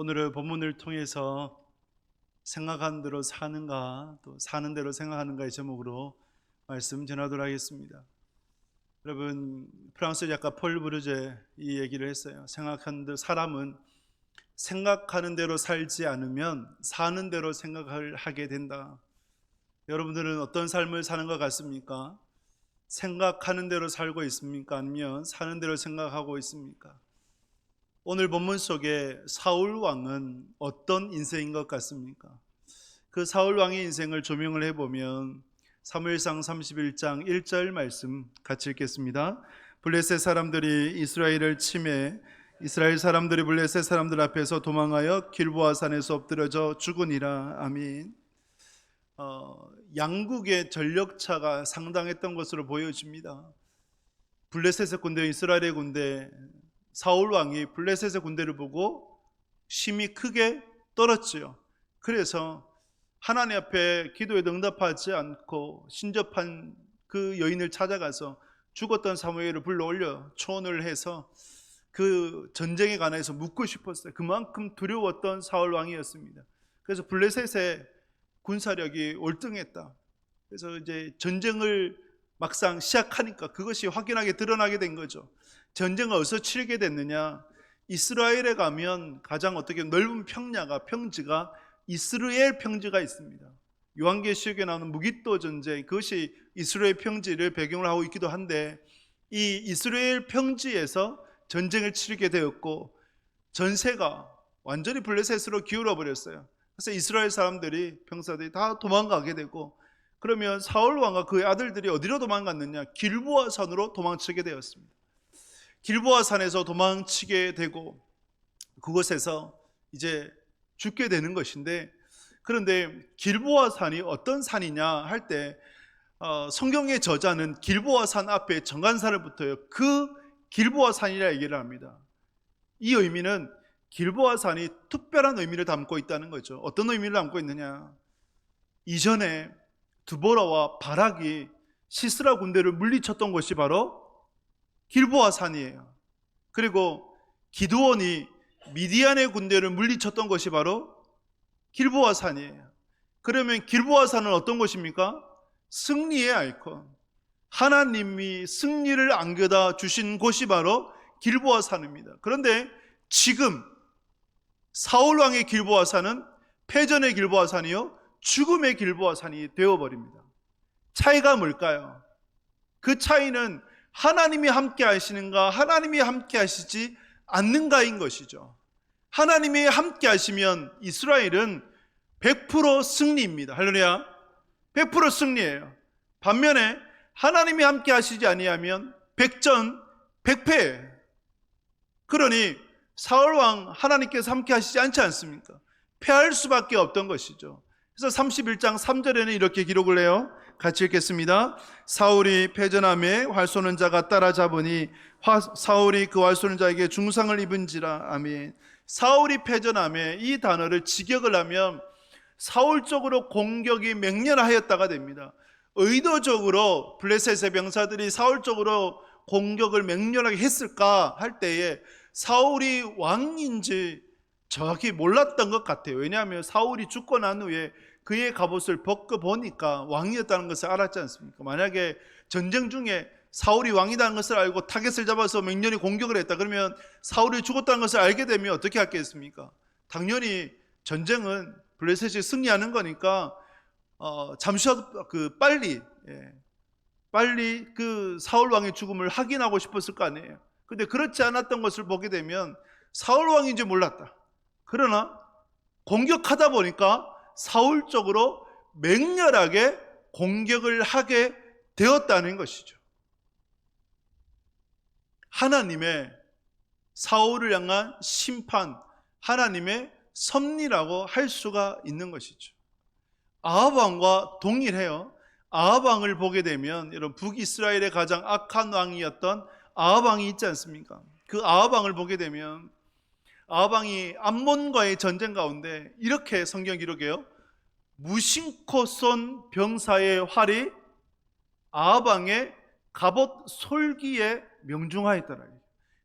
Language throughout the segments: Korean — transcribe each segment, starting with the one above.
오늘의 본문을 통해서 생각한 대로 사는가, 또 사는 대로 생각하는가의 제목으로 말씀 전하도록 하겠습니다. 여러분, 프랑스 작가 폴 브루제 이 얘기를 했어요. 사람은 생각하는 대로 살지 않으면 사는 대로 생각을 하게 된다. 여러분들은 어떤 삶을 사는 것 같습니까? 생각하는 대로 살고 있습니까? 아니면 사는 대로 생각하고 있습니까? 오늘 본문 속에 사울 왕은 어떤 인생인 것 같습니까? 그 사울 왕의 인생을 조명을 해보면 사무엘상 31장 1절 말씀 같이 읽겠습니다. 블레셋 사람들이 이스라엘을 침해 이스라엘 사람들이 블레셋 사람들 앞에서 도망하여 길보아 산에서 엎드려져 죽으니라. 아멘. 양국의 전력차가 상당했던 것으로 보여집니다. 블레셋의 군대, 이스라엘의 군대, 사울 왕이 블레셋의 군대를 보고 심히 크게 떨었지요. 그래서 하나님 앞에 기도에 응답하지 않고 신접한 그 여인을 찾아가서 죽었던 사무엘을 불러올려 초혼을 해서 그 전쟁에 관해서 묻고 싶었어요. 그만큼 두려웠던 사울 왕이었습니다. 그래서 블레셋의 군사력이 월등했다. 그래서 이제 전쟁을 막상 시작하니까 그것이 확연하게 드러나게 된 거죠. 전쟁을 어디서 치르게 됐느냐? 이스라엘에 가면 가장 어떻게 넓은 평지가 이스라엘 평지가 있습니다. 요한계시록에 나오는 무기또 전쟁, 그것이 이스라엘 평지를 배경으로 하고 있기도 한데, 이 이스라엘 평지에서 전쟁을 치르게 되었고 전세가 완전히 블레셋으로 기울어 버렸어요. 그래서 이스라엘 사람들이, 병사들이 다 도망가게 되고, 그러면 사울 왕과 그의 아들들이 어디로 도망갔느냐? 길보아 산으로 도망치게 되었습니다. 길보아 산에서 도망치게 되고 그곳에서 이제 죽게 되는 것인데, 그런데 길보아 산이 어떤 산이냐 할 때 성경의 저자는 길보아 산 앞에 정관사를 붙어요. 그 길보아 산이라 얘기를 합니다. 이 의미는 길보아 산이 특별한 의미를 담고 있다는 거죠. 어떤 의미를 담고 있느냐? 이전에 드보라와 바락이 시스라 군대를 물리쳤던 곳이 바로 길보아 산이에요. 그리고 기드온이 미디안의 군대를 물리쳤던 것이 바로 길보아 산이에요. 그러면 길보아 산은 어떤 곳입니까? 승리의 아이콘. 하나님이 승리를 안겨다 주신 곳이 바로 길보아 산입니다. 그런데 지금 사울 왕의 길보아 산은 패전의 길보아 산이요, 죽음의 길보아 산이 되어버립니다. 차이가 뭘까요? 그 차이는 하나님이 함께 하시는가, 하나님이 함께 하시지 않는가인 것이죠. 하나님이 함께 하시면 이스라엘은 100% 승리입니다. 할렐루야. 100% 승리예요. 반면에 하나님이 함께 하시지 아니하면 100전 100패예요. 그러니 사울 왕 하나님께서 함께 하시지 않지 않습니까? 패할 수밖에 없던 것이죠. 그래서 31장 3절에는 이렇게 기록을 해요. 같이 읽겠습니다. 사울이 패전함에 활 쏘는 자가 따라잡으니 사울이 그 활 쏘는 자에게 중상을 입은지라. 아멘. 사울이 패전함에, 이 단어를 직역을 하면 사울 쪽으로 공격이 맹렬하였다가 됩니다. 의도적으로 블레셋의 병사들이 사울 쪽으로 공격을 맹렬하게 했을까 할 때에 사울이 왕인지 정확히 몰랐던 것 같아요. 왜냐하면 사울이 죽고 난 후에 그의 갑옷을 벗고 보니까 왕이었다는 것을 알았지 않습니까? 만약에 전쟁 중에 사울이 왕이라는 것을 알고 타겟을 잡아서 맹렬히 공격을 했다 그러면 사울이 죽었다는 것을 알게 되면 어떻게 하겠습니까? 당연히 전쟁은 블레셋이 승리하는 거니까 잠시라도 빨리 그 사울 왕의 죽음을 확인하고 싶었을 거 아니에요. 근데 그렇지 않았던 것을 보게 되면 사울 왕인지 몰랐다. 그러나 공격하다 보니까 사울 쪽으로 맹렬하게 공격을 하게 되었다는 것이죠. 하나님의 사울을 향한 심판, 하나님의 섭리라고 할 수가 있는 것이죠. 아합 왕과 동일해요. 아합 왕을 보게 되면 여러분, 북이스라엘의 가장 악한 왕이었던 아합 왕이 있지 않습니까? 그 아합 왕을 보게 되면 아합 왕이 암몬과의 전쟁 가운데 이렇게 성경 기록해요. 무심코 쏜 병사의 활이 아합 왕의 갑옷 솔기에 명중하였더라.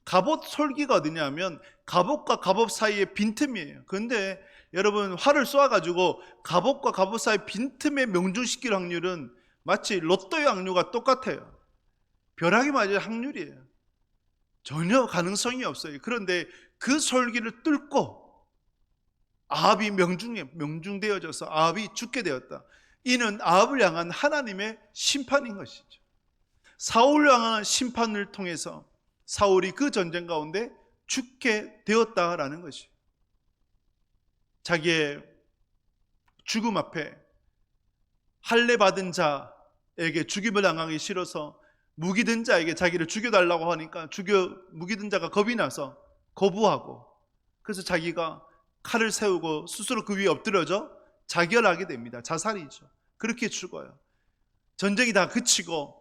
갑옷 솔기가 어디냐면 갑옷과 갑옷 사이의 빈틈이에요. 그런데 여러분, 활을 쏘아가지고 갑옷과 갑옷 사이 빈틈에 명중시킬 확률은 마치 로또의 확률과 똑같아요. 벼락이 맞을 확률이에요. 전혀 가능성이 없어요. 그런데 그 솔기를 뚫고 아합이 명중되어져서 아합이 죽게 되었다. 이는 아합을 향한 하나님의 심판인 것이죠. 사울을 향한 심판을 통해서 사울이 그 전쟁 가운데 죽게 되었다라는 것이에요. 자기의 죽음 앞에 할례 받은 자에게 죽임을 당하기 싫어서 무기든 자에게 자기를 죽여달라고 하니까 무기든 자가 겁이 나서 거부하고, 그래서 자기가 칼을 세우고 스스로 그 위에 엎드려져 자결하게 됩니다. 자살이죠. 그렇게 죽어요. 전쟁이 다 그치고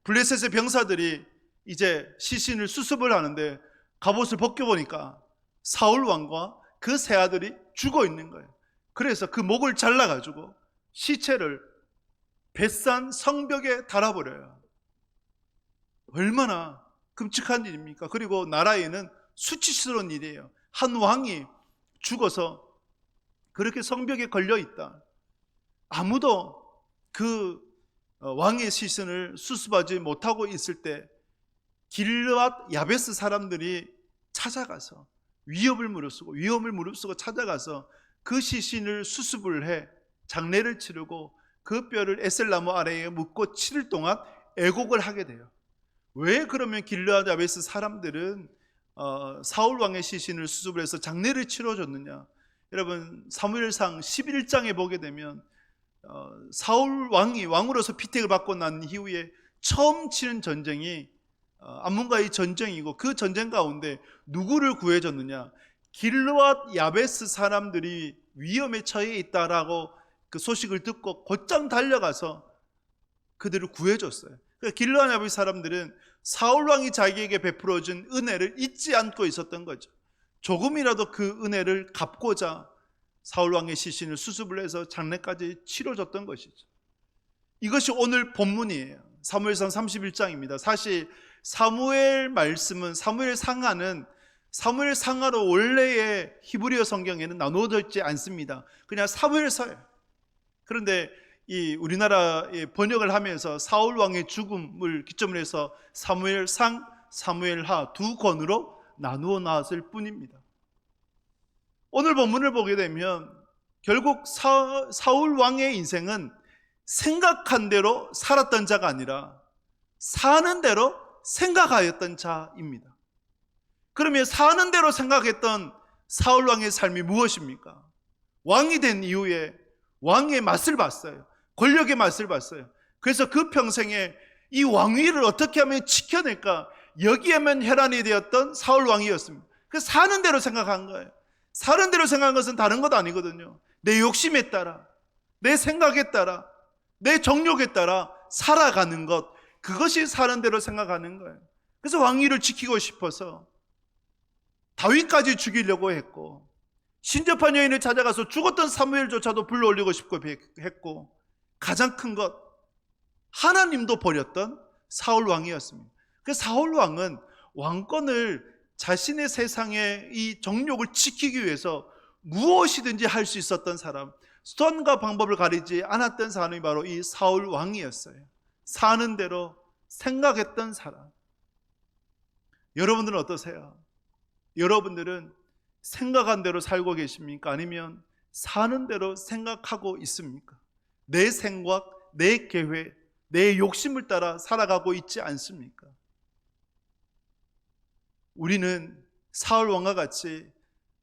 블레셋의 병사들이 이제 시신을 수습을 하는데 갑옷을 벗겨보니까 사울 왕과 그 세 아들이 죽어 있는 거예요. 그래서 그 목을 잘라가지고 시체를 벳산 성벽에 달아버려요. 얼마나 끔찍한 일입니까? 그리고 나라에는 수치스러운 일이에요. 한 왕이 죽어서 그렇게 성벽에 걸려 있다. 아무도 그 왕의 시신을 수습하지 못하고 있을 때 길르앗 야베스 사람들이 찾아가서 위험을 무릅쓰고 찾아가서 그 시신을 수습을 해 장례를 치르고 그 뼈를 에셀나무 아래에 묻고 7일 동안 애곡을 하게 돼요. 왜 그러면 길르앗 야베스 사람들은 사울 왕의 시신을 수습을 해서 장례를 치러줬느냐? 여러분, 사무엘상 11장에 보게 되면 사울 왕이 왕으로서 피택을 받고 난 이후에 처음 치른 전쟁이 암몬과의 전쟁이고, 그 전쟁 가운데 누구를 구해줬느냐? 길르앗 야베스 사람들이 위험에 처해 있다라고 그 소식을 듣고 곧장 달려가서 그들을 구해줬어요. 그러니까 길르앗 야베스 사람들은 사울 왕이 자기에게 베풀어준 은혜를 잊지 않고 있었던 거죠. 조금이라도 그 은혜를 갚고자 사울 왕의 시신을 수습을 해서 장례까지 치러줬던 것이죠. 이것이 오늘 본문이에요. 사무엘상 31장입니다. 사실 사무엘 말씀은, 사무엘 상하는 사무엘 상하로 원래의 히브리어 성경에는 나누어져 있지 않습니다. 그냥 사무엘서예요. 그런데 이 우리나라에 번역을 하면서 사울 왕의 죽음을 기점으로 해서 사무엘상, 사무엘하 두 권으로 나누어 나왔을 뿐입니다. 오늘 본문을 보게 되면 결국 사울 왕의 인생은 생각한 대로 살았던 자가 아니라 사는 대로 생각하였던 자입니다. 그러면 사는 대로 생각했던 사울 왕의 삶이 무엇입니까? 왕이 된 이후에 왕의 맛을 봤어요. 권력의 맛을 봤어요. 그래서 그 평생에 이 왕위를 어떻게 하면 지켜낼까, 여기에만 혈안이 되었던 사울 왕이었습니다. 그래서 사는 대로 생각한 거예요. 사는 대로 생각한 것은 다른 것 아니거든요. 내 욕심에 따라, 내 생각에 따라, 내 정욕에 따라 살아가는 것, 그것이 사는 대로 생각하는 거예요. 그래서 왕위를 지키고 싶어서 다윗까지 죽이려고 했고, 신접한 여인을 찾아가서 죽었던 사무엘조차도 불러올리고 싶고 했고, 가장 큰 것, 하나님도 버렸던 사울 왕이었습니다. 그래서 사울 왕은 왕권을 자신의 세상의 이 정욕을 지키기 위해서 무엇이든지 할 수 있었던 사람, 수단과 방법을 가리지 않았던 사람이 바로 이 사울 왕이었어요. 사는 대로 생각했던 사람. 여러분들은 어떠세요? 여러분들은 생각한 대로 살고 계십니까? 아니면 사는 대로 생각하고 있습니까? 내 생각, 내 계획, 내 욕심을 따라 살아가고 있지 않습니까? 우리는 사울 왕과 같이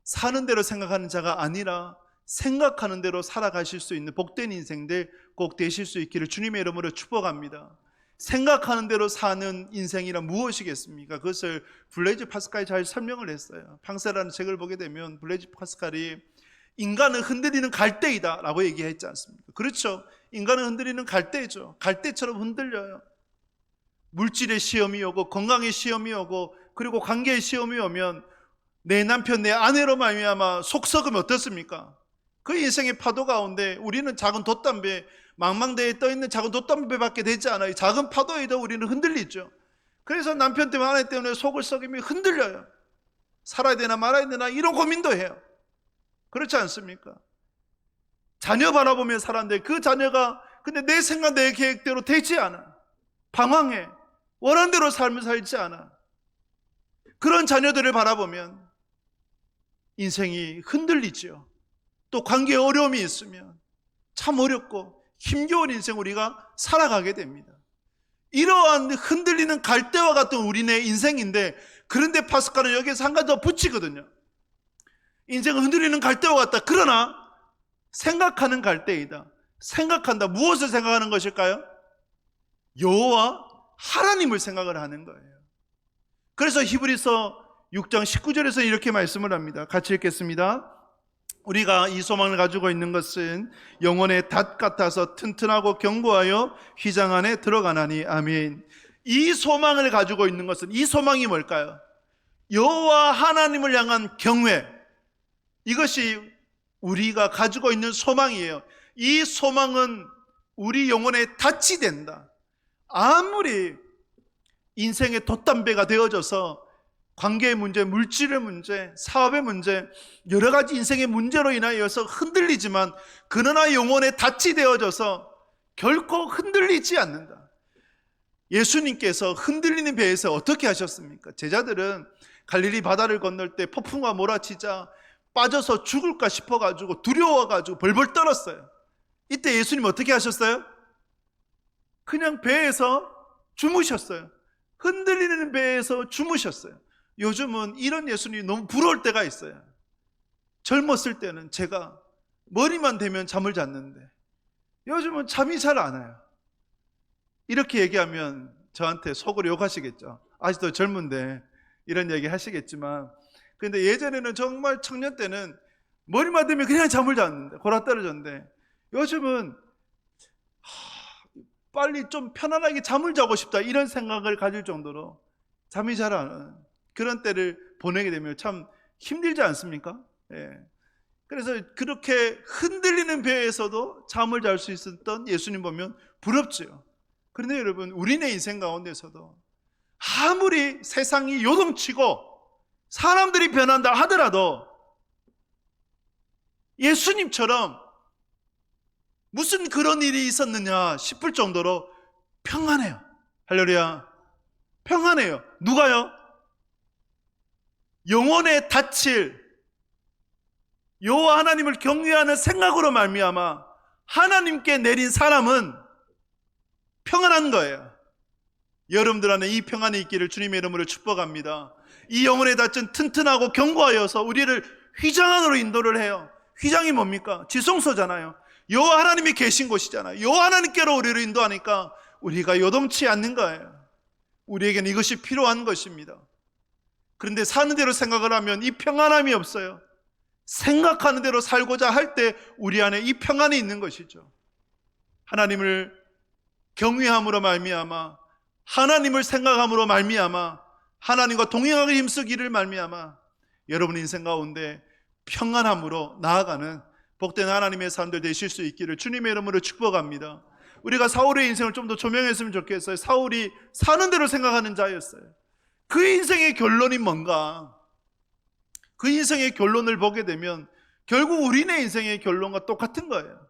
사는 대로 생각하는 자가 아니라 생각하는 대로 살아가실 수 있는 복된 인생들 꼭 되실 수 있기를 주님의 이름으로 축복합니다. 생각하는 대로 사는 인생이란 무엇이겠습니까? 그것을 블레이즈 파스칼이 잘 설명을 했어요. 팡세라는 책을 보게 되면 블레이즈 파스칼이 인간은 흔들리는 갈대이다 라고 얘기했지 않습니까? 그렇죠. 인간은 흔들리는 갈대죠. 갈대처럼 흔들려요. 물질의 시험이 오고, 건강의 시험이 오고, 그리고 관계의 시험이 오면 내 남편, 내 아내로 말미암아 속 썩으면 어떻습니까? 그 인생의 파도 가운데 우리는 작은 돛담배, 망망대해에 떠있는 작은 돛담배밖에 되지 않아요. 작은 파도에도 우리는 흔들리죠. 그래서 남편 때문에 아내 때문에 속을 썩이며 흔들려요. 살아야 되나 말아야 되나 이런 고민도 해요. 그렇지 않습니까? 자녀 바라보며 살았는데 그 자녀가 근데 내 생각 내 계획대로 되지 않아. 방황해. 원하는 대로 삶을 살지 않아. 그런 자녀들을 바라보면 인생이 흔들리죠. 또 관계에 어려움이 있으면 참 어렵고 힘겨운 인생 우리가 살아가게 됩니다. 이러한 흔들리는 갈대와 같은 우리네 인생인데, 그런데 파스칼은 여기에서 한 가지 더 붙이거든요. 인생은 흔들리는 갈대와 같다. 그러나 생각하는 갈대이다. 생각한다. 무엇을 생각하는 것일까요? 여호와 하나님을 생각을 하는 거예요. 그래서 히브리서 6장 19절에서 이렇게 말씀을 합니다. 같이 읽겠습니다. 우리가 이 소망을 가지고 있는 것은 영혼의 닷 같아서 튼튼하고 견고하여 휘장 안에 들어가나니. 아멘. 이 소망을 가지고 있는 것은, 이 소망이 뭘까요? 여호와 하나님을 향한 경외. 이것이 우리가 가지고 있는 소망이에요. 이 소망은 우리 영혼의 닻이 된다. 아무리 인생의 돛담배가 되어져서 관계의 문제, 물질의 문제, 사업의 문제, 여러 가지 인생의 문제로 인하여서 흔들리지만 그러나 영혼의 닻이 되어져서 결코 흔들리지 않는다. 예수님께서 흔들리는 배에서 어떻게 하셨습니까? 제자들은 갈릴리 바다를 건널 때 폭풍과 몰아치자 빠져서 죽을까 싶어가지고 두려워가지고 벌벌 떨었어요. 이때 예수님 어떻게 하셨어요? 그냥 배에서 주무셨어요. 흔들리는 배에서 주무셨어요. 요즘은 이런 예수님이 너무 부러울 때가 있어요. 젊었을 때는 제가 머리만 대면 잠을 잤는데 요즘은 잠이 잘 안 와요. 이렇게 얘기하면 저한테 속으로 욕하시겠죠. 아직도 젊은데 이런 얘기 하시겠지만, 근데 예전에는 정말 청년 때는 머리만 대면 그냥 잠을 잤는데, 골아 떨어졌는데, 요즘은 빨리 좀 편안하게 잠을 자고 싶다 이런 생각을 가질 정도로 잠이 잘 안 와요. 그런 때를 보내게 되면 참 힘들지 않습니까? 예. 그래서 그렇게 흔들리는 배에서도 잠을 잘 수 있었던 예수님 보면 부럽지요. 그런데 여러분, 우리네 인생 가운데서도 아무리 세상이 요동치고 사람들이 변한다 하더라도 예수님처럼 무슨 그런 일이 있었느냐 싶을 정도로 평안해요. 할렐루야. 평안해요. 누가요? 영혼의 닻을 여호와 하나님을 경외하는 생각으로 말미암아 하나님께 내린 사람은 평안한 거예요. 여러분들 안에 이 평안이 있기를 주님의 이름으로 축복합니다. 이 영혼의 닻은 튼튼하고 견고하여서 우리를 휘장 안으로 인도를 해요. 휘장이 뭡니까? 지성소잖아요. 여호와 하나님이 계신 곳이잖아요. 여호와 하나님께로 우리를 인도하니까 우리가 요동치 않는 거예요. 우리에게는 이것이 필요한 것입니다. 그런데 사는 대로 생각을 하면 이 평안함이 없어요. 생각하는 대로 살고자 할 때 우리 안에 이 평안이 있는 것이죠. 하나님을 경외함으로 말미암아, 하나님을 생각함으로 말미암아, 하나님과 동행하기 힘쓰기를 말미암아 여러분 인생 가운데 평안함으로 나아가는 복된 하나님의 사람들 되실 수 있기를 주님의 이름으로 축복합니다. 우리가 사울의 인생을 좀 더 조명했으면 좋겠어요. 사울이 사는 대로 생각하는 자였어요. 그 인생의 결론이 뭔가? 그 인생의 결론을 보게 되면 결국 우리네 인생의 결론과 똑같은 거예요.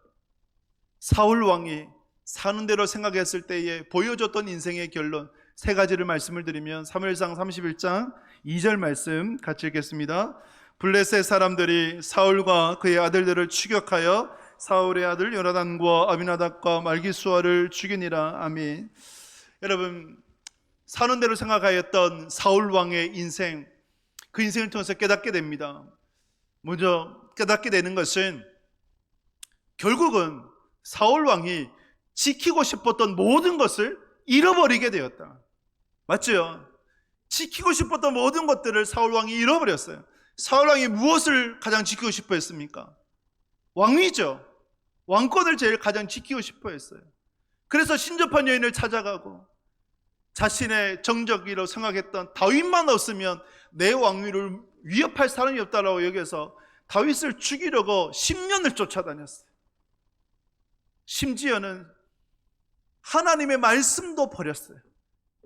사울 왕이 사는 대로 생각했을 때에 보여줬던 인생의 결론 세 가지를 말씀을 드리면, 사무엘상 31장 2절 말씀 같이 읽겠습니다. 블레셋 사람들이 사울과 그의 아들들을 추격하여 사울의 아들 요나단과 아비나답과 말기수아를 죽이니라. 아멘. 여러분, 사는 대로 생각하였던 사울 왕의 인생, 그 인생을 통해서 깨닫게 됩니다. 먼저 깨닫게 되는 것은 결국은 사울 왕이 지키고 싶었던 모든 것을 잃어버리게 되었다. 맞죠? 지키고 싶었던 모든 것들을 사울 왕이 잃어버렸어요. 사울 왕이 무엇을 가장 지키고 싶어 했습니까? 왕위죠. 왕권을 제일 가장 지키고 싶어 했어요. 그래서 신접한 여인을 찾아가고 자신의 정적이라고 생각했던 다윗만 없으면 내 왕위를 위협할 사람이 없다라고 여겨서 다윗을 죽이려고 10년을 쫓아다녔어요. 심지어는 하나님의 말씀도 버렸어요.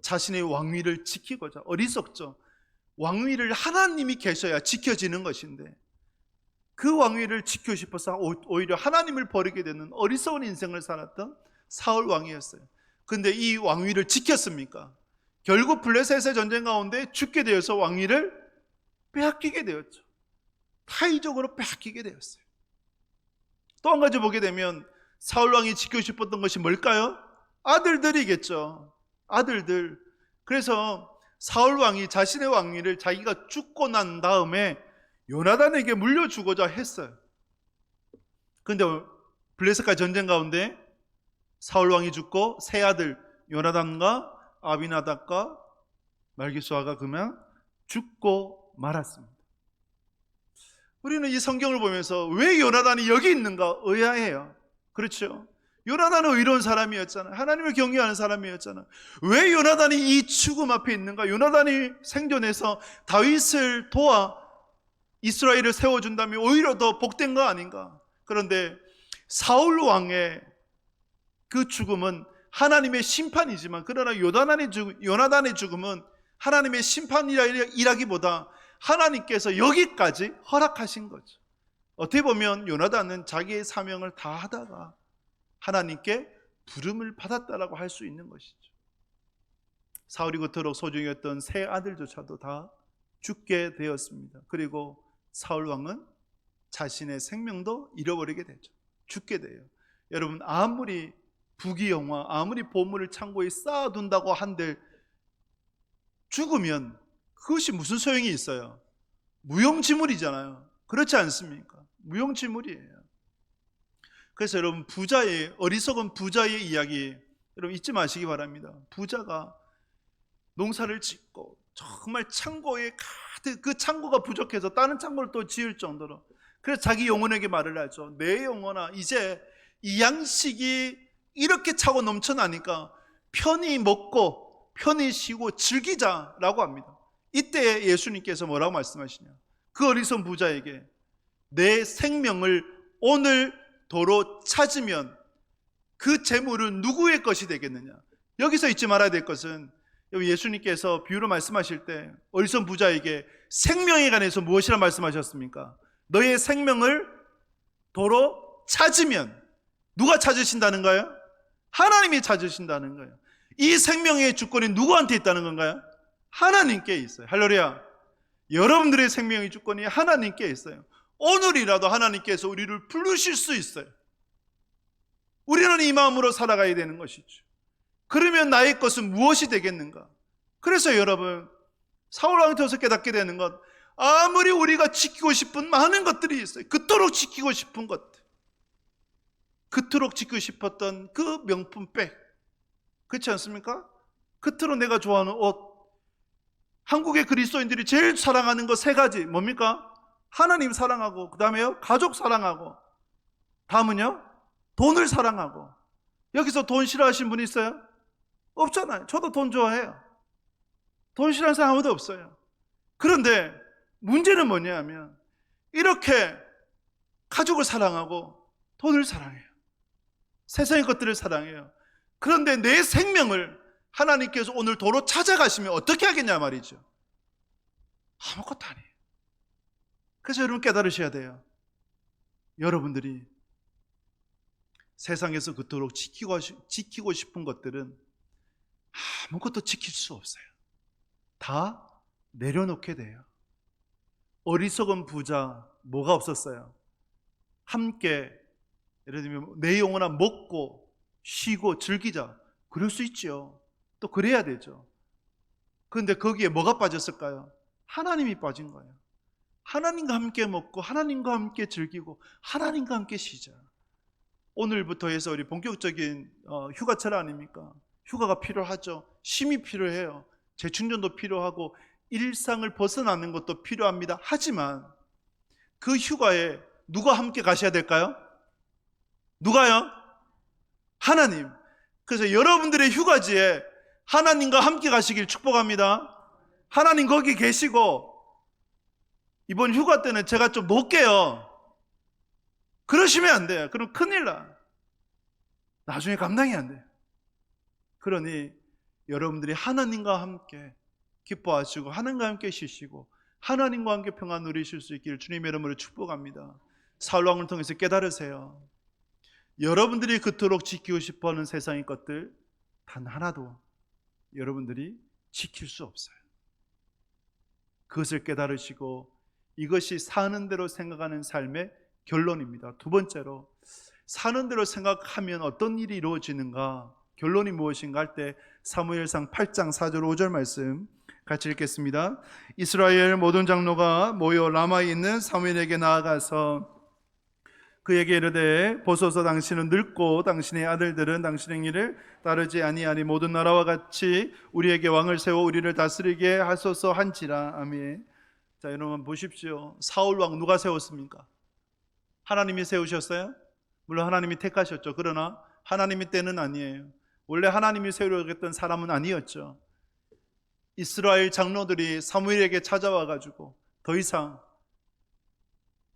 자신의 왕위를 지키고자, 어리석죠. 왕위를 하나님이 계셔야 지켜지는 것인데 그 왕위를 지키고 싶어서 오히려 하나님을 버리게 되는 어리석은 인생을 살았던 사울 왕이었어요. 근데 이 왕위를 지켰습니까? 결국 블레셋의 전쟁 가운데 죽게 되어서 왕위를 빼앗기게 되었죠. 타의적으로 빼앗기게 되었어요. 또 한 가지 보게 되면 사울 왕이 지키고 싶었던 것이 뭘까요? 아들들이겠죠. 아들들. 그래서 사울 왕이 자신의 왕위를 자기가 죽고 난 다음에 요나단에게 물려주고자 했어요. 그런데 블레셋과 전쟁 가운데 사울 왕이 죽고 세 아들 요나단과 아비나답과 말기수아가 그만 죽고 말았습니다. 우리는 이 성경을 보면서 왜 요나단이 여기 있는가 의아해요. 그렇죠? 요나단은 의로운 사람이었잖아요. 하나님을 경외하는 사람이었잖아요. 왜 요나단이 이 죽음 앞에 있는가? 요나단이 생존해서 다윗을 도와 이스라엘을 세워준다면 오히려 더 복된 거 아닌가? 그런데 사울 왕의 그 죽음은 하나님의 심판이지만, 그러나 요나단의 죽음은 하나님의 심판이라기보다 하나님께서 여기까지 허락하신 거죠. 어떻게 보면 요나단은 자기의 사명을 다 하다가 하나님께 부름을 받았다라고 할 수 있는 것이죠. 사울이 그토록 소중히 여겼던 세 아들조차도 다 죽게 되었습니다. 그리고 사울 왕은 자신의 생명도 잃어버리게 되죠. 죽게 돼요. 여러분, 아무리 부귀영화, 아무리 보물을 창고에 쌓아둔다고 한들 죽으면 그것이 무슨 소용이 있어요? 무용지물이잖아요. 그렇지 않습니까? 무용지물이에요. 그래서 여러분, 어리석은 부자의 이야기 여러분 잊지 마시기 바랍니다. 부자가 농사를 짓고 정말 창고에 가득, 그 창고가 부족해서 다른 창고를 또 지을 정도로, 그래서 자기 영혼에게 말을 하죠. 내 영혼아, 이제 이 양식이 이렇게 차고 넘쳐나니까 편히 먹고 편히 쉬고 즐기자라고 합니다. 이때 예수님께서 뭐라고 말씀하시냐? 그 어리석은 부자에게 내 생명을 오늘 도로 찾으면 그 재물은 누구의 것이 되겠느냐? 여기서 잊지 말아야 될 것은, 예수님께서 비유로 말씀하실 때 어리석은 부자에게 생명에 관해서 무엇이라 말씀하셨습니까? 너의 생명을 도로 찾으면, 누가 찾으신다는가요? 하나님이 찾으신다는 거예요. 이 생명의 주권이 누구한테 있다는 건가요? 하나님께 있어요. 할렐루야. 여러분들의 생명의 주권이 하나님께 있어요. 오늘이라도 하나님께서 우리를 부르실 수 있어요. 우리는 이 마음으로 살아가야 되는 것이죠. 그러면 나의 것은 무엇이 되겠는가? 그래서 여러분, 사울 왕한테서 깨닫게 되는 것, 아무리 우리가 지키고 싶은 많은 것들이 있어요. 그토록 지키고 싶은 것들, 그토록 지키고 싶었던 그 명품백, 그렇지 않습니까? 그토록 내가 좋아하는 옷, 한국의 그리스도인들이 제일 사랑하는 거 세 가지 뭡니까? 하나님 사랑하고, 그 다음에요 가족 사랑하고, 다음은요 돈을 사랑하고. 여기서 돈 싫어하시는 분 있어요? 없잖아요. 저도 돈 좋아해요. 돈 싫어하는 사람 아무도 없어요. 그런데 문제는 뭐냐면 이렇게 가족을 사랑하고 돈을 사랑해요. 세상의 것들을 사랑해요. 그런데 내 생명을 하나님께서 오늘 도로 찾아가시면 어떻게 하겠냐 말이죠. 아무것도 아니에요. 그래서 여러분 깨달으셔야 돼요. 여러분들이 세상에서 그토록 지키고 싶은 것들은 아무것도 지킬 수 없어요. 다 내려놓게 돼요. 어리석은 부자 뭐가 없었어요? 함께, 예를 들면 내 영혼아 먹고 쉬고 즐기자, 그럴 수 있죠. 또 그래야 되죠. 그런데 거기에 뭐가 빠졌을까요? 하나님이 빠진 거예요. 하나님과 함께 먹고 하나님과 함께 즐기고 하나님과 함께 쉬자. 오늘부터 해서 우리 본격적인 휴가철 아닙니까? 휴가가 필요하죠. 쉼이 필요해요. 재충전도 필요하고 일상을 벗어나는 것도 필요합니다. 하지만 그 휴가에 누가 함께 가셔야 될까요? 누가요? 하나님. 그래서 여러분들의 휴가지에 하나님과 함께 가시길 축복합니다. 하나님 거기 계시고, 이번 휴가 때는 제가 좀 놀게요, 그러시면 안 돼요. 그럼 큰일 나. 나중에 감당이 안 돼요. 그러니 여러분들이 하나님과 함께 기뻐하시고 하나님과 함께 쉬시고 하나님과 함께 평안 누리실 수 있기를 주님의 이름으로 축복합니다. 사울 왕을 통해서 깨달으세요. 여러분들이 그토록 지키고 싶어하는 세상의 것들 단 하나도 여러분들이 지킬 수 없어요. 그것을 깨달으시고 이것이 사는 대로 생각하는 삶의 결론입니다. 두 번째로, 사는 대로 생각하면 어떤 일이 이루어지는가, 결론이 무엇인가 할 때 사무엘상 8장 4절 5절 말씀 같이 읽겠습니다. 이스라엘 모든 장로가 모여 라마에 있는 사무엘에게 나아가서 그에게 이르되 보소서 당신은 늙고 당신의 아들들은 당신의 일을 따르지 아니하니 모든 나라와 같이 우리에게 왕을 세워 우리를 다스리게 하소서 한지라. 아멘. 자, 여러분 보십시오. 사울 왕 누가 세웠습니까? 하나님이 세우셨어요? 물론 하나님이 택하셨죠. 그러나 하나님의 때는 아니에요. 원래 하나님이 세우려고 했던 사람은 아니었죠. 이스라엘 장로들이 사무엘에게 찾아와 가지고 더 이상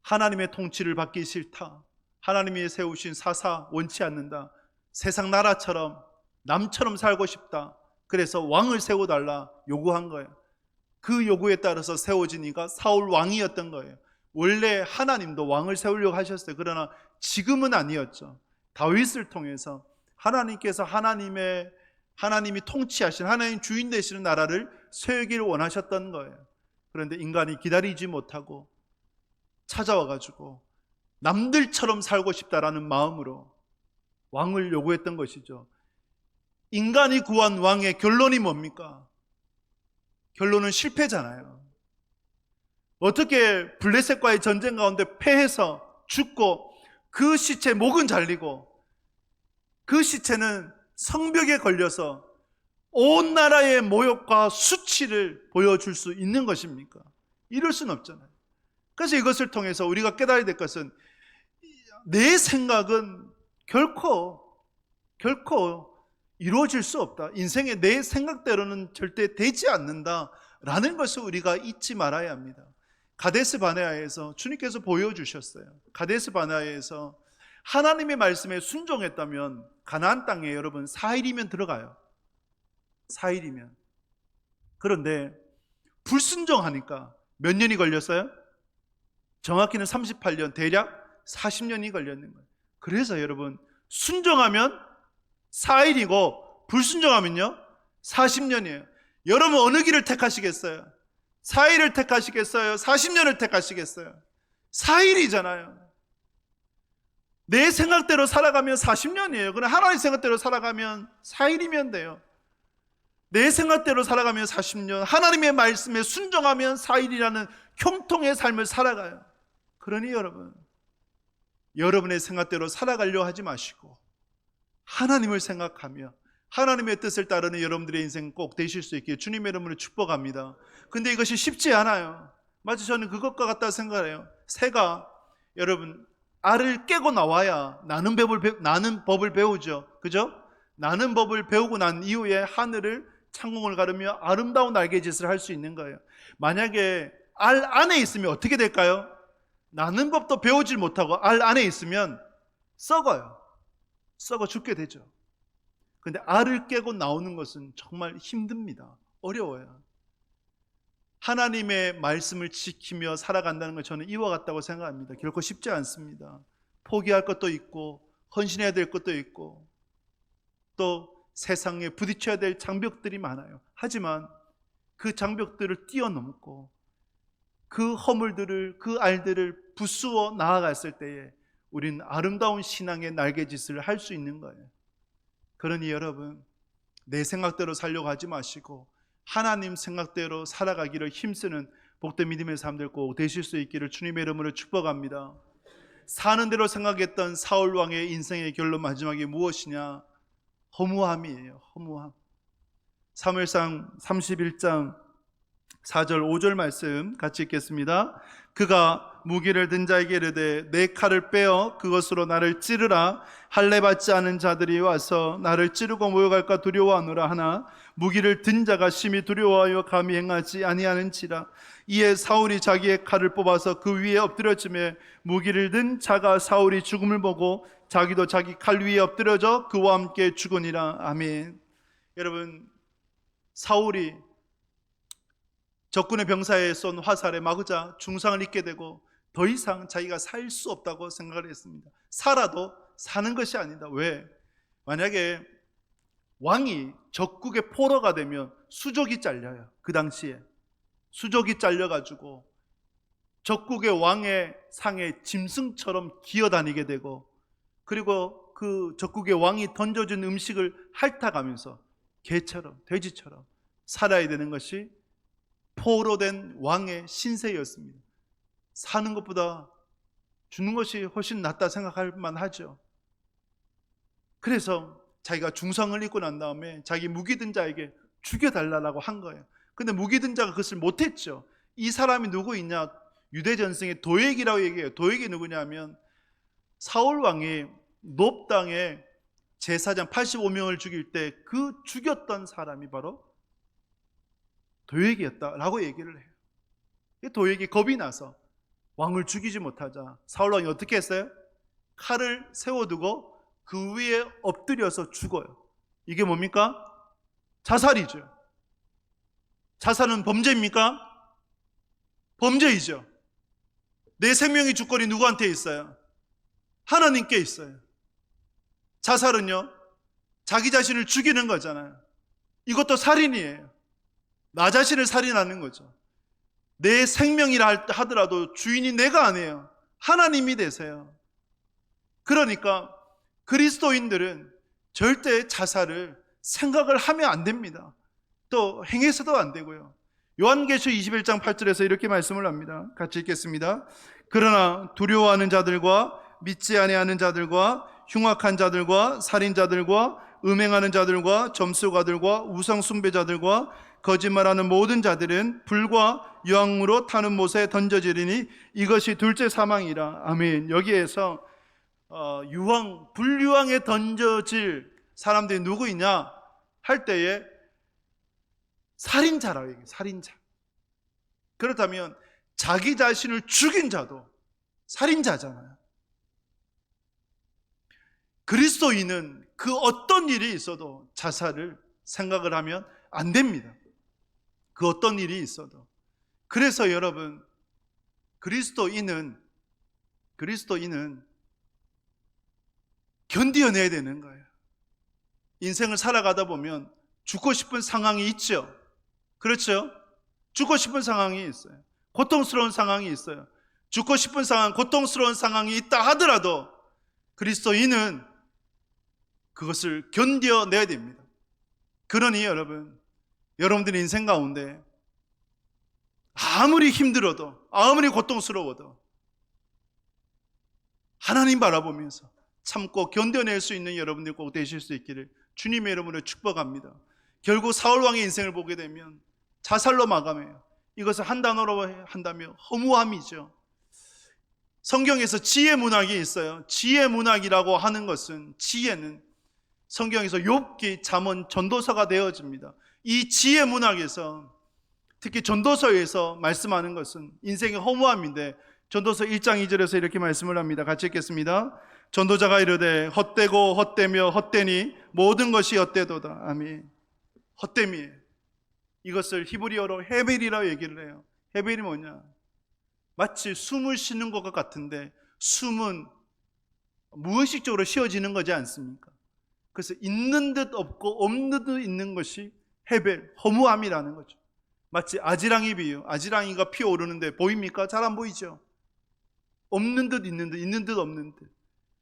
하나님의 통치를 받기 싫다, 하나님이 세우신 사사 원치 않는다, 세상 나라처럼 남처럼 살고 싶다, 그래서 왕을 세워달라 요구한 거예요. 그 요구에 따라서 세워진 이가 사울 왕이었던 거예요. 원래 하나님도 왕을 세우려고 하셨어요. 그러나 지금은 아니었죠. 다윗을 통해서 하나님께서 하나님이 통치하신, 하나님 주인 되시는 나라를 세우기를 원하셨던 거예요. 그런데 인간이 기다리지 못하고 찾아와 가지고 남들처럼 살고 싶다라는 마음으로 왕을 요구했던 것이죠. 인간이 구한 왕의 결론이 뭡니까? 결론은 실패잖아요. 어떻게 블레셋과의 전쟁 가운데 패해서 죽고 그 시체 목은 잘리고 그 시체는 성벽에 걸려서 온 나라의 모욕과 수치를 보여줄 수 있는 것입니까? 이럴 수는 없잖아요. 그래서 이것을 통해서 우리가 깨달아야 될 것은 내 생각은 결코 이루어질 수 없다. 인생에 내 생각대로는 절대 되지 않는다라는 것을 우리가 잊지 말아야 합니다. 가데스 바네아에서 주님께서 보여주셨어요. 가데스 바네아에서 하나님의 말씀에 순종했다면 가나안 땅에 여러분 4일이면 들어가요. 4일이면. 그런데 불순종하니까 몇 년이 걸렸어요? 정확히는 38년, 대략 40년이 걸렸는 거예요. 그래서 여러분 순종하면 4일이고 불순종하면요 40년이에요. 여러분 어느 길을 택하시겠어요? 4일을 택하시겠어요? 40년을 택하시겠어요? 4일이잖아요. 내 생각대로 살아가면 40년이에요. 그럼 하나님 생각대로 살아가면 4일이면 돼요. 내 생각대로 살아가면 40년, 하나님의 말씀에 순종하면 4일이라는 형통의 삶을 살아가요. 그러니 여러분의 생각대로 살아가려 하지 마시고 하나님을 생각하며 하나님의 뜻을 따르는 여러분들의 인생 꼭 되실 수 있기를 주님의 이름으로 축복합니다. 근데 이것이 쉽지 않아요. 마치 저는 그것과 같다 생각해요. 새가 여러분 알을 깨고 나와야 나는 법을 배우죠. 그죠? 나는 법을 배우고 난 이후에 하늘을 창공을 가르며 아름다운 날개짓을 할 수 있는 거예요. 만약에 알 안에 있으면 어떻게 될까요? 나는 법도 배우질 못하고 알 안에 있으면 썩어요. 썩어 죽게 되죠. 그런데 알을 깨고 나오는 것은 정말 힘듭니다. 어려워요. 하나님의 말씀을 지키며 살아간다는 걸 저는 이와 같다고 생각합니다. 결코 쉽지 않습니다. 포기할 것도 있고 헌신해야 될 것도 있고 또 세상에 부딪혀야 될 장벽들이 많아요. 하지만 그 장벽들을 뛰어넘고 그 허물들을, 그 알들을 부수어 나아갔을 때에 우리는 아름다운 신앙의 날개짓을 할 수 있는 거예요. 그러니 여러분 내 생각대로 살려고 하지 마시고 하나님 생각대로 살아가기를 힘쓰는 복된 믿음의 사람들 꼭 되실 수 있기를 주님의 이름으로 축복합니다. 사는 대로 생각했던 사울 왕의 인생의 결론 마지막이 무엇이냐? 허무함이에요. 허무함. 사무엘상 31장 4절 5절 말씀 같이 읽겠습니다. 그가 무기를 든 자에게 이르되 내 칼을 빼어 그것으로 나를 찌르라. 할례 받지 않은 자들이 와서 나를 찌르고 모욕할까 두려워하노라 하나 무기를 든 자가 심히 두려워하여 감히 행하지 아니하는지라. 이에 사울이 자기의 칼을 뽑아서 그 위에 엎드려지매 무기를 든 자가 사울이 죽음을 보고 자기도 자기 칼 위에 엎드려져 그와 함께 죽으니라. 아멘. 여러분 사울이 적군의 병사에 쏜 화살에 맞으자 중상을 입게 되고 더 이상 자기가 살 수 없다고 생각을 했습니다. 살아도 사는 것이 아니다. 왜? 만약에 왕이 적국의 포로가 되면 수족이 잘려요. 그 당시에 수족이 잘려가지고 적국의 왕의 상에 짐승처럼 기어다니게 되고, 그리고 그 적국의 왕이 던져준 음식을 핥아가면서 개처럼 돼지처럼 살아야 되는 것이 포로된 왕의 신세였습니다. 사는 것보다 죽는 것이 훨씬 낫다 생각할 만하죠. 그래서 자기가 중상을 입고 난 다음에 자기 무기든 자에게 죽여달라고 한 거예요. 근데 무기든 자가 그것을 못했죠. 이 사람이 누구이냐? 유대 전승의 도액이라고 얘기해요. 도액이 누구냐면 사울 왕이 놉 땅에 제사장 85명을 죽일 때 그 죽였던 사람이 바로 도액이었다라고 얘기를 해요. 도액이 겁이 나서 왕을 죽이지 못하자 사울 왕이 어떻게 했어요? 칼을 세워두고 그 위에 엎드려서 죽어요. 이게 뭡니까? 자살이죠. 자살은 범죄입니까? 범죄이죠. 내 생명의 주권이 누구한테 있어요? 하나님께 있어요. 자살은요, 자기 자신을 죽이는 거잖아요. 이것도 살인이에요. 나 자신을 살인하는 거죠. 내 생명이라 하더라도 주인이 내가 아니에요. 하나님이 되세요. 그러니까 그리스도인들은 절대 자살을 생각을 하면 안 됩니다. 또 행해서도 안 되고요. 요한계시록 21장 8절에서 이렇게 말씀을 합니다. 같이 읽겠습니다. 그러나 두려워하는 자들과 믿지 아니하는 자들과 흉악한 자들과 살인자들과 음행하는 자들과 점수가들과 우상 숭배자들과 거짓말하는 모든 자들은 불과 유황으로 타는 못에 던져지리니 이것이 둘째 사망이라. 아멘. 여기에서 불유황에 던져질 사람들이 누구이냐 할 때에 살인자라고 얘기해요. 살인자. 그렇다면 자기 자신을 죽인 자도 살인자잖아요. 그리스도인은 그 어떤 일이 있어도 자살을 생각을 하면 안 됩니다. 그 어떤 일이 있어도. 그래서 여러분, 그리스도인은 견뎌내야 되는 거예요. 인생을 살아가다 보면 죽고 싶은 상황이 있죠. 그렇죠? 죽고 싶은 상황이 있어요. 고통스러운 상황이 있어요. 죽고 싶은 상황, 고통스러운 상황이 있다 하더라도 그리스도인은 그것을 견뎌내야 됩니다. 그러니 여러분들의 인생 가운데 아무리 힘들어도, 아무리 고통스러워도 하나님 바라보면서 참고 견뎌낼 수 있는 여러분들 꼭 되실 수 있기를 주님의 이름으로 축복합니다. 결국 사울 왕의 인생을 보게 되면 자살로 마감해요. 이것을 한 단어로 한다면 허무함이죠. 성경에서 지혜 문학이 있어요. 지혜 문학이라고 하는 것은, 지혜는 성경에서 욥기, 잠언, 전도서가 되어집니다. 이 지혜 문학에서, 특히 전도서에서 말씀하는 것은 인생의 허무함인데, 전도서 1장 2절에서 이렇게 말씀을 합니다. 같이 읽겠습니다. 전도자가 이르되 헛되고 헛되며 헛되니 모든 것이 헛되도다. 아멘. 헛됨이에요. 이것을 히브리어로 헤벨이라고 얘기를 해요. 헤벨이 뭐냐? 마치 숨을 쉬는 것 같은데 숨은 무의식적으로 쉬어지는 거지 않습니까? 그래서 있는 듯 없고 없는 듯 있는 것이 헤벨, 허무함이라는 거죠. 마치 아지랑이 비유. 아지랑이가 피어오르는데 보입니까? 잘 안 보이죠? 없는 듯 있는 듯, 있는 듯 없는 듯.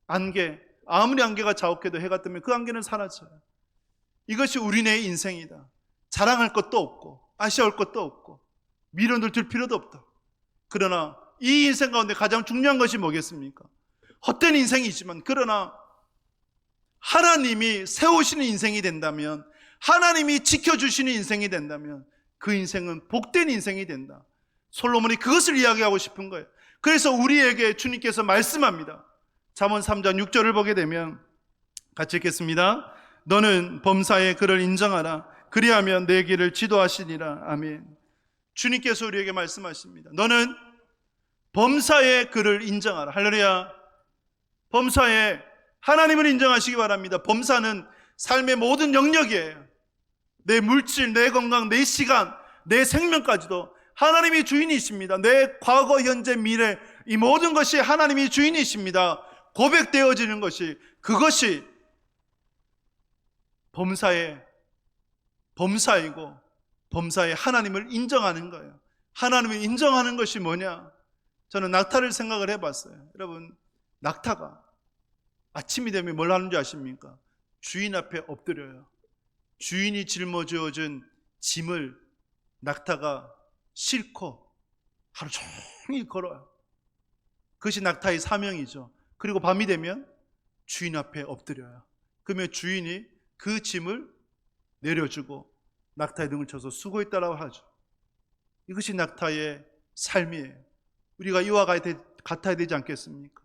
안개, 아무리 안개가 자욱해도 해가 뜨면 그 안개는 사라져요. 이것이 우리네의 인생이다. 자랑할 것도 없고 아쉬울 것도 없고 미련을 둘 필요도 없다. 그러나 이 인생 가운데 가장 중요한 것이 뭐겠습니까? 헛된 인생이지만, 그러나 하나님이 세우시는 인생이 된다면, 하나님이 지켜주시는 인생이 된다면 그 인생은 복된 인생이 된다. 솔로몬이 그것을 이야기하고 싶은 거예요. 그래서 우리에게 주님께서 말씀합니다. 잠언 3장 6절을 보게 되면 같이 읽겠습니다. 너는 범사의 그를 인정하라. 그리하면 내 길을 지도하시니라. 아멘. 주님께서 우리에게 말씀하십니다. 너는 범사의 그를 인정하라. 할렐루야. 범사에 하나님을 인정하시기 바랍니다. 범사는 삶의 모든 영역이에요. 내 물질, 내 건강, 내 시간, 내 생명까지도 하나님이 주인이십니다. 내 과거, 현재, 미래 이 모든 것이 하나님이 주인이십니다. 고백되어지는 것이, 그것이 범사이고 범사에 하나님을 인정하는 거예요. 하나님을 인정하는 것이 뭐냐? 저는 낙타를 생각을 해봤어요. 여러분, 낙타가 아침이 되면 뭘 하는 줄 아십니까? 주인 앞에 엎드려요. 주인이 짊어지어준 짐을 낙타가 싣고 하루 종일 걸어요. 그것이 낙타의 사명이죠. 그리고 밤이 되면 주인 앞에 엎드려요. 그러면 주인이 그 짐을 내려주고 낙타의 등을 쳐서 수고했다라고 하죠. 이것이 낙타의 삶이에요. 우리가 이와 같아야 되지 않겠습니까?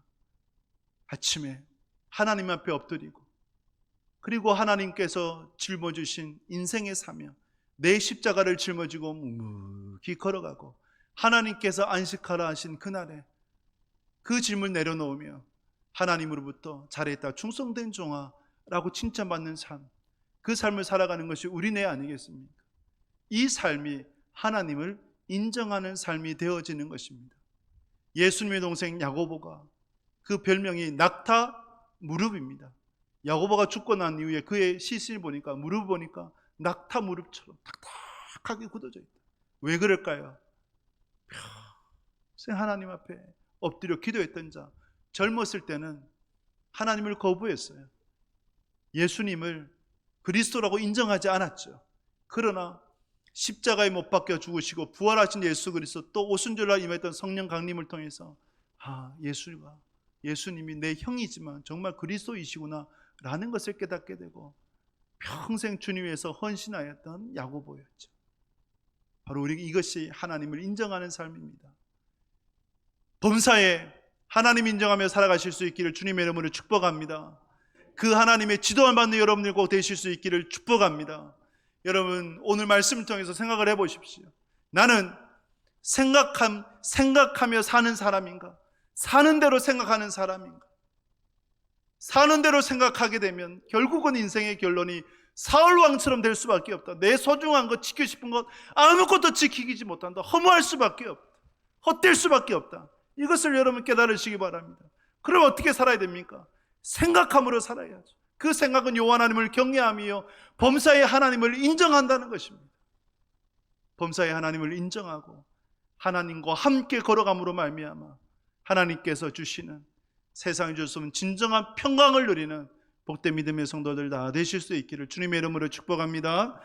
아침에 하나님 앞에 엎드리고, 그리고 하나님께서 짊어주신 인생의 사명, 내 십자가를 짊어지고 묵묵히 걸어가고, 하나님께서 안식하라 하신 그날에 그 짐을 내려놓으며 하나님으로부터 잘했다 충성된 종아라고 칭찬받는 삶, 그 삶을 살아가는 것이 우리네 아니겠습니까? 이 삶이 하나님을 인정하는 삶이 되어지는 것입니다. 예수님의 동생 야고보가, 그 별명이 낙타 무릎입니다. 야고보가 죽고 난 이후에 그의 시신을 보니까, 무릎을 보니까 낙타 무릎처럼 딱딱하게 굳어져 있다. 왜 그럴까요? 평생 하나님 앞에 엎드려 기도했던 자, 젊었을 때는 하나님을 거부했어요. 예수님을 그리스도라고 인정하지 않았죠. 그러나 십자가에 못 박혀 죽으시고 부활하신 예수 그리스도, 또 오순절날 임했던 성령 강림을 통해서 예수님이 내 형이지만 정말 그리스도이시구나 라는 것을 깨닫게 되고 평생 주님 위해서 헌신하였던 야고보였죠. 바로 이것이 하나님을 인정하는 삶입니다. 범사에 하나님 인정하며 살아가실 수 있기를 주님의 이름으로 축복합니다. 그 하나님의 지도를 받는 여러분들 꼭 되실 수 있기를 축복합니다. 여러분, 오늘 말씀을 통해서 생각을 해보십시오. 나는 생각하며 사는 사람인가? 사는 대로 생각하는 사람인가? 사는 대로 생각하게 되면 결국은 인생의 결론이 사울왕처럼 될 수밖에 없다. 내 소중한 것, 지키고 싶은 것 아무것도 지키지 못한다. 허무할 수밖에 없다. 헛될 수밖에 없다. 이것을 여러분 깨달으시기 바랍니다. 그럼 어떻게 살아야 됩니까? 생각함으로 살아야죠. 그 생각은 여호와 하나님을 경외하며 범사의 하나님을 인정한다는 것입니다. 범사의 하나님을 인정하고 하나님과 함께 걸어감으로 말미암아 하나님께서 주시는, 세상에 줄 수 없는 진정한 평강을 누리는 복된 믿음의 성도들 다 되실 수 있기를 주님의 이름으로 축복합니다.